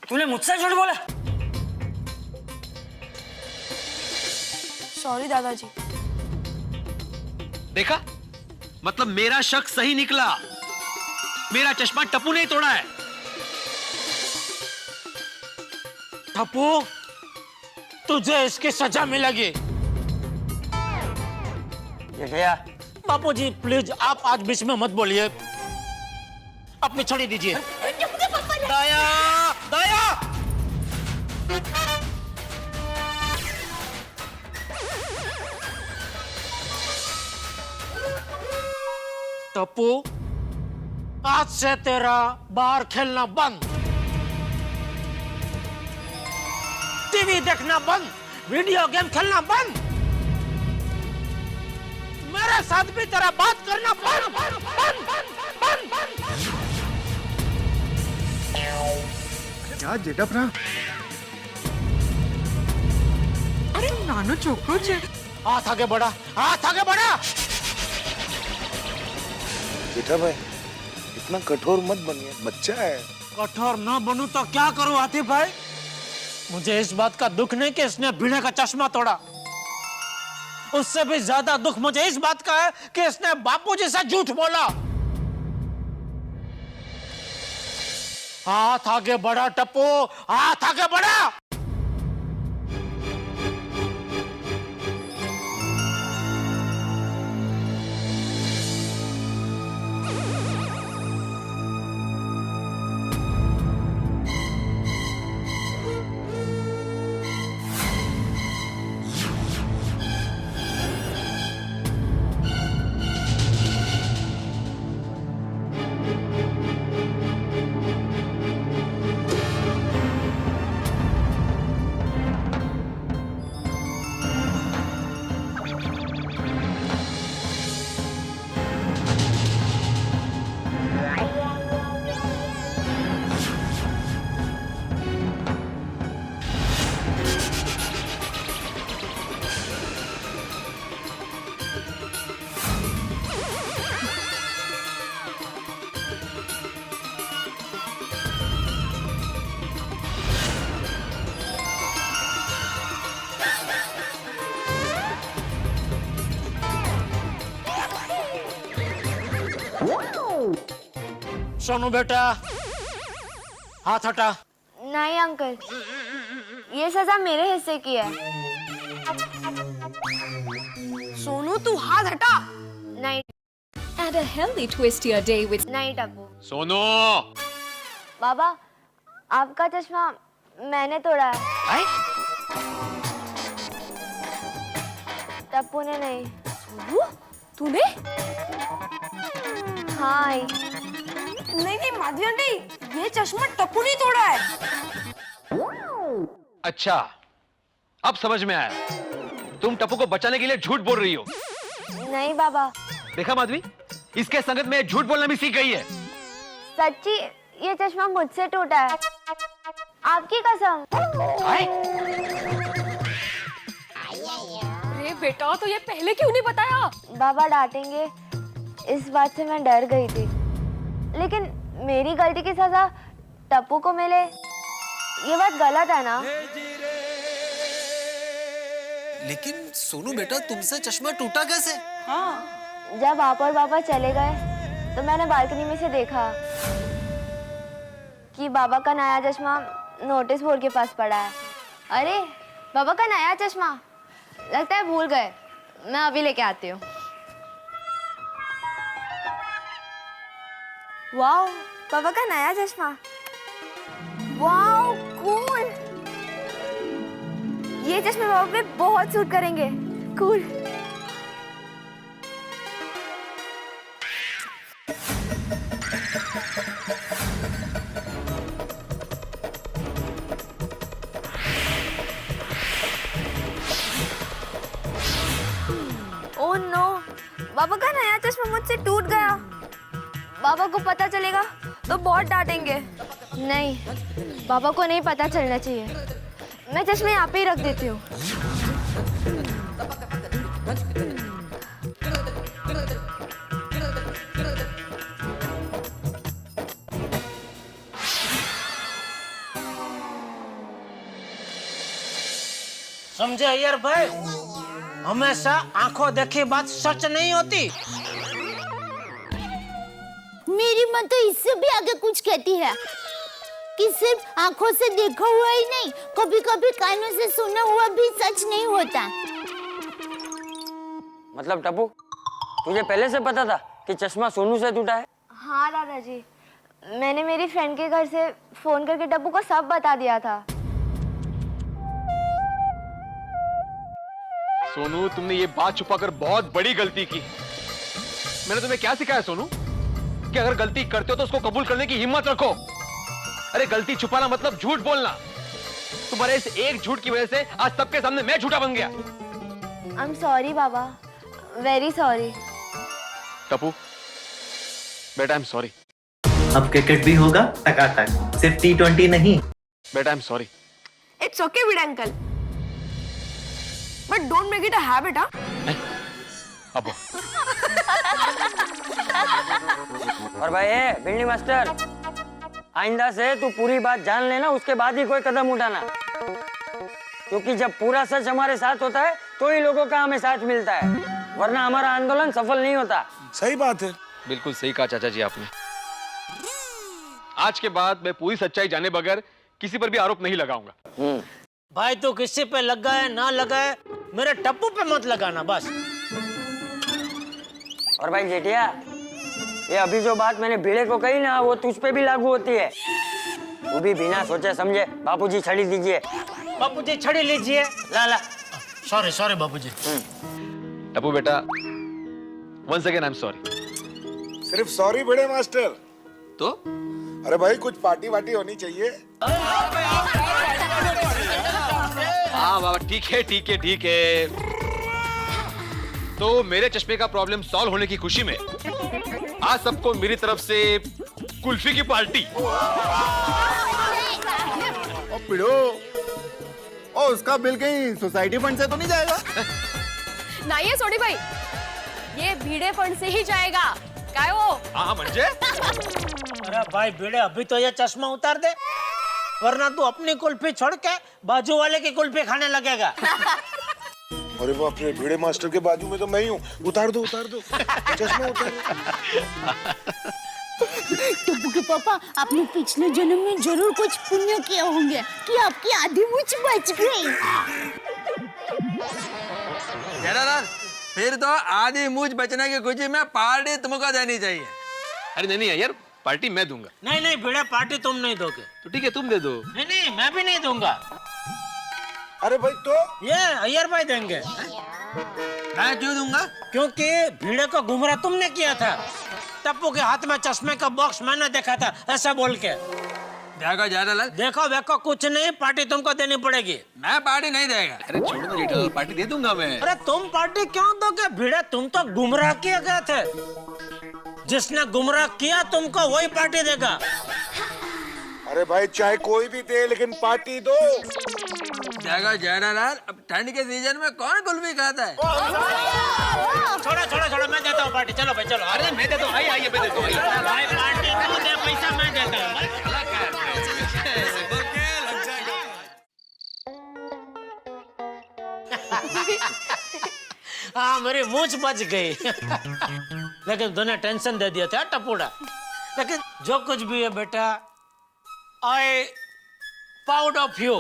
तूने मुझसे झूठ बोला? सॉरी दादाजी। देखा, मतलब मेरा शक सही निकला। मेरा चश्मा टप्पू ने ही तोड़ा है। टप्पू, तुझे इसकी सजा मिलेगी। ये गया। बापूजी प्लीज आप आज बीच में मत बोलिए, अपनी छड़ी दीजिए। दया, दया। टप्पू, आज से तेरा बाहर खेलना बंद, टीवी देखना बंद, वीडियो गेम खेलना बंद, मेरे साथ भी तेरा बात करना बंद, बंद, बंद, बंद, बंद। क्या जेठा? अरे नानो छोकरो छे। हाथ आगे बढ़ा, हाथ आगे बढ़ा। जेठा भाई, इतना कठोर मत बनिए, बच्चा है। कठोर न बनूं तो क्या करूं आतिफ भाई? मुझे इस बात का दुख नहीं कि इसने भिड़े का चश्मा तोड़ा, उससे भी ज्यादा दुख मुझे इस बात का है कि इसने बापूजी से झूठ बोला। हाथ आगे बढ़ा टप्पू, हाथ आगे बढ़ा। सोनू बेटा, हाथ हटा। नहीं अंकल, ये सजा मेरे हिस्से की है। सोनू तू हाथ हटा। नहीं Add a healthy twist to your day with नहीं टप्पू। सोनू, बाबा, आपका चश्मा मैंने तोड़ा है। टप्पू ने नहीं। तूने? हाँ। नहीं माधवी आंटी, ये चश्मा टप्पू ने तोड़ा है। अच्छा, अब समझ में आया। तुम टप्पू को बचाने के लिए झूठ बोल रही हो। नहीं बाबा, देखा माधवी, इसके संगत में झूठ बोलना भी सीख गई है। सच्ची ये चश्मा मुझसे टूटा है, आपकी कसम। अरे बेटा, तो ये पहले क्यों नहीं बताया? बाबा डांटेंगे इस बात से मैं डर गई थी, लेकिन मेरी गलती की सजा टप्पू को मिले, ये बात गलत है ना? लेकिन सोनू बेटा, तुमसे चश्मा टूटा कैसे? हाँ। जब आप और बाबा चले गए तो मैंने बालकनी में से देखा कि बाबा का नया चश्मा नोटिस बोर्ड के पास पड़ा है। अरे बाबा का नया चश्मा, लगता है भूल गए। मैं अभी लेके आती हूँ। वाओ, बाबा का नया चश्मा। वाओ कूल, ये चश्मे बाबा पे बहुत सूट करेंगे। कूल। ओह नो, बाबा का नया चश्मा मुझसे टूट गया। बाबा को पता चलेगा तो बहुत डांटेंगे। नहीं, बाबा को नहीं पता चलना चाहिए। मैं चश्मे यहाँ पे ही रख देती हूँ। समझे अय्यर भाई, हमेशा आंखों देखी बात सच नहीं होती। मेरी माँ तो इससे भी आगे कुछ कहती है कि सिर्फ आंखों से देखा हुआ ही नहीं, कभी कभी कानों से सुना हुआ भी सच नहीं होता। मतलब टप्पू, तुझे पहले से पता था कि चश्मा सोनू से टूटा है? हाँ दादाजी, मैंने मेरी फ्रेंड के घर से फोन करके टप्पू को सब बता दिया था। सोनू, तुमने ये बात छुपाकर बहुत बड़ी गलती की। मैंने तुम्हें क्या सिखाया सोनू कि अगर गलती करते हो तो उसको कबूल करने की हिम्मत रखो। अरे गलती छुपाना मतलब झूठ बोलना। तुम्हारे इस एक झूठ की वजह से आज सबके सामने मैं झूठा बन गया। आई am sorry Baba, very sorry. Tappu बेटा, आई एम सॉरी। अब क्रिकेट भी होगा टकाटक, सिर्फ T20 नहीं। बेटा, आई am sorry. It's okay bid uncle, but don't make it a habit. अब और भाई भिंडी मास्टर, आइंदा से तू पूरी बात जान लेना, उसके बाद ही कोई कदम उठाना। क्योंकि जब पूरा सच हमारे साथ होता है तो ही लोगों का हमें साथ मिलता है, वरना हमारा आंदोलन सफल नहीं होता। सही बात है। बिल्कुल सही कहा चाचा जी आपने। आज के बाद मैं पूरी सच्चाई जाने बगैर किसी पर भी आरोप नहीं लगाऊंगा। भाई तो किसी पे लगा है ना लगा है, मेरे टप्पू पे मत लगाना बस। और भाई जेठिया, ये अभी जो बात मैंने भिड़े को कही ना, वो तुझ पे भी लागू होती है। तू भी बिना सोचे समझे बापूजी छड़ी दीजिए। बापूजी छड़ी लीजिए। ला ला। Sorry sorry Bapuji. टप्पू बेटा, once again I am sorry. सिर्फ सॉरी बड़े मास्टर? तो अरे भाई कुछ पार्टी वार्टी होनी चाहिए। हाँ बाबा, ठीक है ठीक है ठीक है। तो मेरे चश्मे का प्रॉब्लम सॉल्व होने की खुशी में आज सबको मेरी तरफ से कुल्फी की पार्टी। ओ पिड़ो, ओ उसका बिल कहीं सोसाइटी फंड से तो नहीं जाएगा? ना ये सोडी भाई, ये भीड़े फंड से ही जाएगा। काय वो? हाँ म्हणजे? अरे भाई भिड़े, अभी तो ये चश्मा उतार दे, वरना तू अपनी कुल्फी छोड़ के बाजू वाले की कुल्फी खाने लगेगा। अरे बाप रे, भिड़े मास्टर के बाजू में तो मैं ही हूँ। उतार दो चश्मा उतार दो। टप्पू के पापा, आपने पिछले जन्म में जरूर कुछ पुण्य किया होंगे कि आपकी आधी मूंछ बच गई। फिर तो आधी मूंछ बचने की खुशी में पार्टी तुमको देनी चाहिए। अरे नहीं यार, पार्टी मैं दूंगा। नहीं नहीं भिड़े, पार्टी तुम नहीं दोगे। तो ठीक है, तुम दे दो। नहीं नहीं, मैं भी नहीं दूंगा। अरे भाई तो ये अय्यर भाई देंगे। मैं क्यों दूंगा? क्योंकि भिड़े को गुमराह तुमने किया था। टप्पू के हाथ में चश्मे का बॉक्स मैंने देखा था, ऐसा बोल के। देखो जेठालाल, देखो देखो, कुछ नहीं, पार्टी तुमको देनी पड़ेगी। मैं पार्टी नहीं देगा। अरे छोड़ो ना जेठालाल, पार्टी दे दूंगा मैं। अरे तुम पार्टी क्यों दोगे भिड़े? तुम तो गुमराह किए गए थे। जिसने गुमराह किया तुमको वही पार्टी देगा। अरे भाई चाहे कोई भी दे, लेकिन पार्टी दो। देखो जेठालाल, अब ठंड के सीजन में कौन कुल्फी खाता है? छोड़ो छोड़ो छोड़ो, मैं देता हूँ पार्टी। चलो भाई चलो। अरे मैं देता हूँ, आइए मैं देता हूँ। भाई पार्टी को दे, पैसा मैं देता हूँ। हाँ, मेरी मूंछ बच गई। लेकिन तूने टेंशन दे दिया था टपूड़ा। लेकिन जो कुछ भी है बेटा, आई प्राउड ऑफ यू।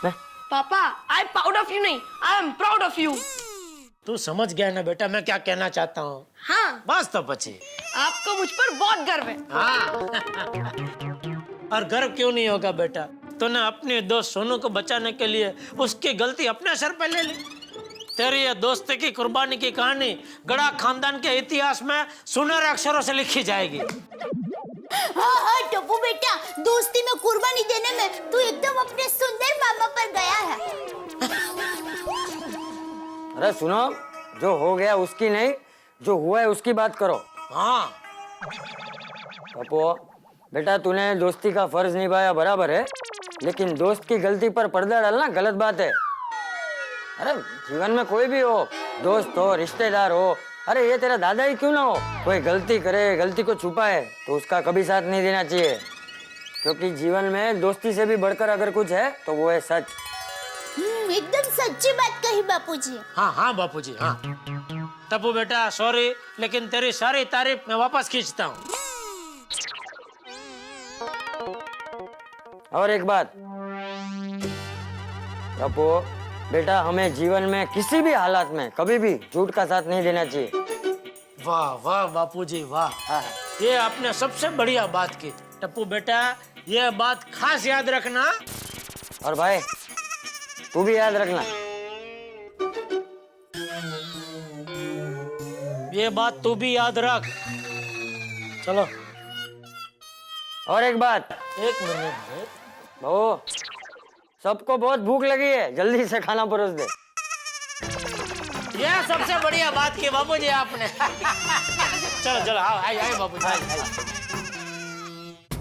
पापा, I am proud of you नहीं, I am proud of you. तू समझ गया ना बेटा मैं क्या कहना चाहता हूँ? हाँ, बस तो बची। आपको मुझ पर बहुत गर्व है। हाँ। और गर्व क्यों नहीं होगा बेटा? तूने अपने दोस्त सोनू को बचाने के लिए उसकी गलती अपने सर पे ले ली। तेरी ये दोस्ती की कुर्बानी की कहानी गड़ा खानदान के इतिहास में सुनहरे अक्षरों से लिखी जाएगी। हाँ टप्पू बेटा, दोस्ती में कुर्बानी देने में तू एकदम अपने सुंदर मामा पर गया है। अरे सुनो, जो हो गया उसकी नहीं, जो हुआ है उसकी बात करो। हाँ पप्पू बेटा, तूने दोस्ती का फर्ज निभाया बराबर है, लेकिन दोस्त की गलती पर पर्दा डालना गलत बात है। अरे जीवन में कोई भी हो, दोस्त हो, रिश्तेदार हो, अरे ये तेरा दादा ही क्यों ना हो, कोई गलती करे, गलती को छुपाए तो उसका कभी साथ नहीं देना चाहिए। क्योंकि जीवन में दोस्ती से भी बढ़कर अगर कुछ है तो वो है सच। एकदम सच्ची बात कही बापूजी। हाँ हाँ बापूजी हाँ। टप्पू बेटा सॉरी, लेकिन तेरी सारी तारीफ मैं वापस खींचता हूँ। और एक बात टप्पू बेटा, हमें जीवन में किसी भी हालात में कभी भी झूठ का साथ नहीं देना चाहिए। वाह वाह बापूजी वाह, ये आपने सबसे बढ़िया बात की। टप्पू बेटा ये बात खास याद रखना। और भाई तू भी याद रखना। ये बात तू भी याद रख। चलो। और एक बात, एक मिनट बहू, सबको बहुत भूख लगी है, जल्दी से खाना परोस दे। ये सबसे बढ़िया बात की बापूजी आपने। चलो चलो आओ, आइए बापूजी।